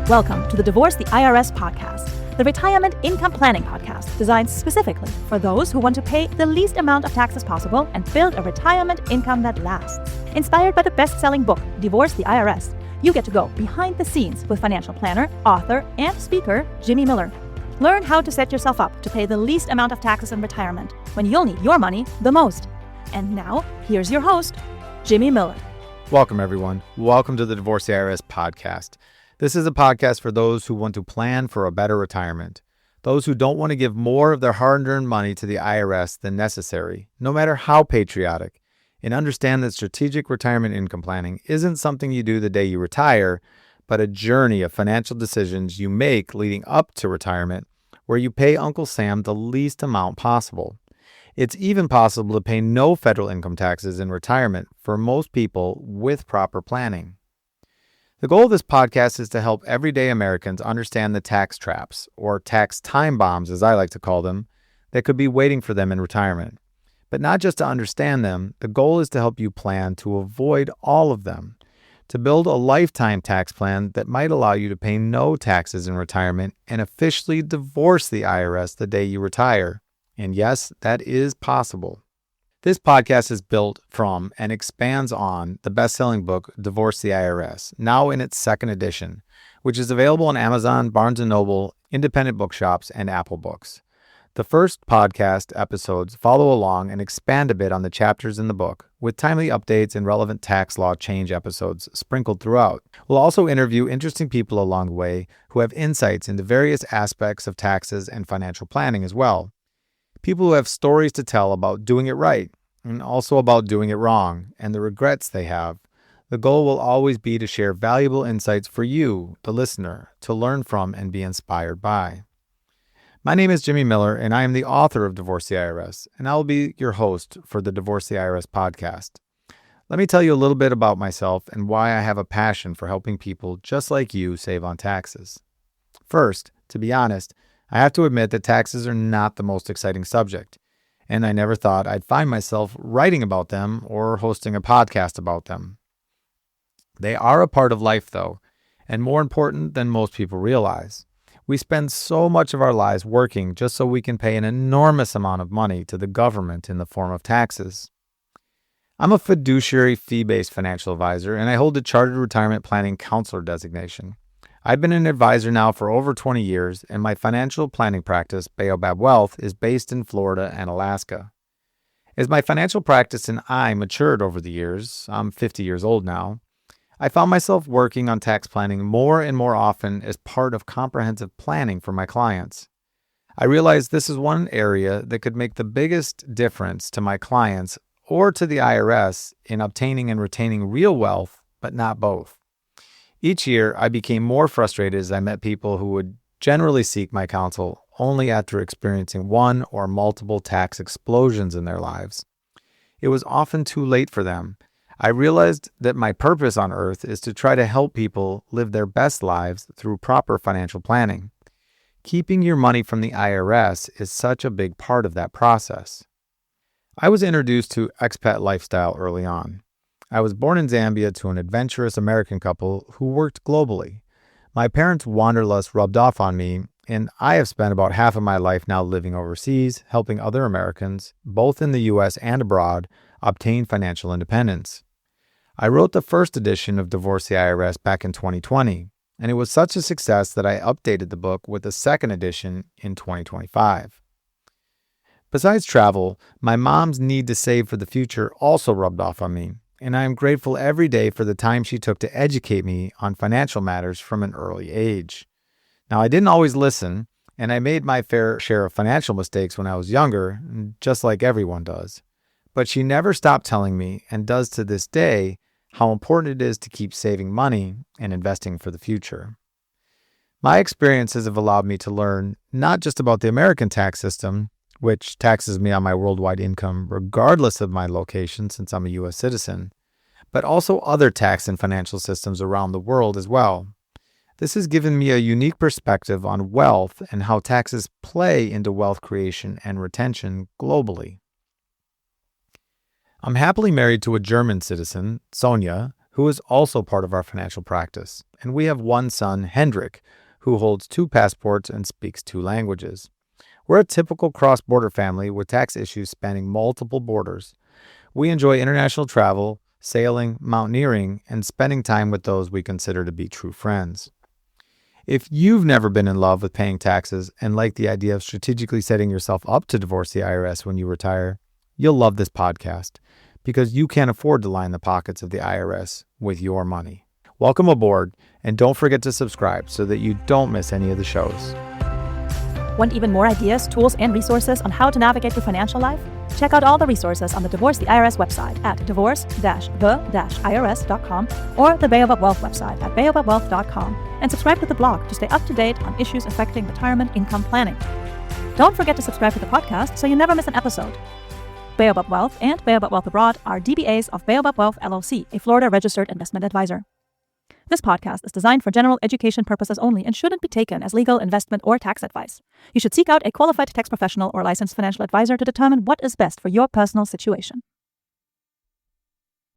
Welcome to the Divorce the IRS Podcast, the retirement income planning podcast designed specifically for those who want to pay the least amount of taxes possible and build a retirement income that lasts. Inspired by the best-selling book, Divorce the IRS, you get to go behind the scenes with financial planner, author, and speaker Jimmy Miller. Learn how to set yourself up to pay the least amount of taxes in retirement when you'll need your money the most. And now, here's your host, Jimmy Miller. Welcome, everyone. Welcome to the Divorce the IRS Podcast. This is a podcast for those who want to plan for a better retirement, those who don't want to give more of their hard-earned money to the IRS than necessary, no matter how patriotic, and understand that strategic retirement income planning isn't something you do the day you retire, but a journey of financial decisions you make leading up to retirement where you pay Uncle Sam the least amount possible. It's even possible to pay no federal income taxes in retirement for most people with proper planning. The goal of this podcast is to help everyday Americans understand the tax traps, or tax time bombs as I like to call them, that could be waiting for them in retirement. But not just to understand them, the goal is to help you plan to avoid all of them, to build a lifetime tax plan that might allow you to pay no taxes in retirement and officially divorce the IRS the day you retire. And yes, that is possible. This podcast is built from and expands on the best-selling book, Divorce the IRS, now in its second edition, which is available on Amazon, Barnes & Noble, independent bookshops, and Apple Books. The first podcast episodes follow along and expand a bit on the chapters in the book, with timely updates and relevant tax law change episodes sprinkled throughout. We'll also interview interesting people along the way who have insights into various aspects of taxes and financial planning as well. People who have stories to tell about doing it right and also about doing it wrong and the regrets they have. The goal will always be to share valuable insights for you, the listener, to learn from and be inspired by. My name is Jimmy Miller, and I am the author of Divorce the IRS, and I will be your host for the Divorce the IRS podcast. Let me tell you a little bit about myself and why I have a passion for helping people just like you save on taxes. First, to be honest, I have to admit that taxes are not the most exciting subject, and I never thought I'd find myself writing about them or hosting a podcast about them. They are a part of life, though, and more important than most people realize. We spend so much of our lives working just so we can pay an enormous amount of money to the government in the form of taxes. I'm a fiduciary fee-based financial advisor, and I hold a Chartered Retirement Planning Counselor designation. I've been an advisor now for over 20 years, and my financial planning practice, Baobab Wealth, is based in Florida and Alaska. As my financial practice and I matured over the years, I'm 50 years old now, I found myself working on tax planning more and more often as part of comprehensive planning for my clients. I realized this is one area that could make the biggest difference to my clients or to the IRS in obtaining and retaining real wealth, but not both. Each year, I became more frustrated as I met people who would generally seek my counsel only after experiencing one or multiple tax explosions in their lives. It was often too late for them. I realized that my purpose on earth is to try to help people live their best lives through proper financial planning. Keeping your money from the IRS is such a big part of that process. I was introduced to expat lifestyle early on. I was born in Zambia to an adventurous American couple who worked globally. My parents' wanderlust rubbed off on me, and I have spent about half of my life now living overseas, helping other Americans, both in the U.S. and abroad, obtain financial independence. I wrote the first edition of Divorce the IRS back in 2020, and it was such a success that I updated the book with a second edition in 2025. Besides travel, my mom's need to save for the future also rubbed off on me, and I am grateful every day for the time she took to educate me on financial matters from an early age. Now, I didn't always listen, and I made my fair share of financial mistakes when I was younger, just like everyone does. But she never stopped telling me, and does to this day, how important it is to keep saving money and investing for the future. My experiences have allowed me to learn not just about the American tax system, which taxes me on my worldwide income regardless of my location since I'm a U.S. citizen, but also other tax and financial systems around the world as well. This has given me a unique perspective on wealth and how taxes play into wealth creation and retention globally. I'm happily married to a German citizen, Sonia, who is also part of our financial practice. And we have one son, Hendrik, who holds 2 passports and speaks 2 languages. We're a typical cross-border family with tax issues spanning multiple borders. We enjoy international travel, sailing, mountaineering, and spending time with those we consider to be true friends. If you've never been in love with paying taxes and like the idea of strategically setting yourself up to divorce the IRS when you retire, you'll love this podcast because you can't afford to line the pockets of the IRS with your money. Welcome aboard, and don't forget to subscribe so that you don't miss any of the shows. Want even more ideas, tools, and resources on how to navigate your financial life? Check out all the resources on the Divorce the IRS website at divorce-the-irs.com or the Baobab Wealth website at baobabwealth.com, and subscribe to the blog to stay up to date on issues affecting retirement income planning. Don't forget to subscribe to the podcast so you never miss an episode. Baobab Wealth and Baobab Wealth Abroad are DBAs of Baobab Wealth LLC, a Florida registered investment advisor. This podcast is designed for general education purposes only and shouldn't be taken as legal, investment, or tax advice. You should seek out a qualified tax professional or licensed financial advisor to determine what is best for your personal situation.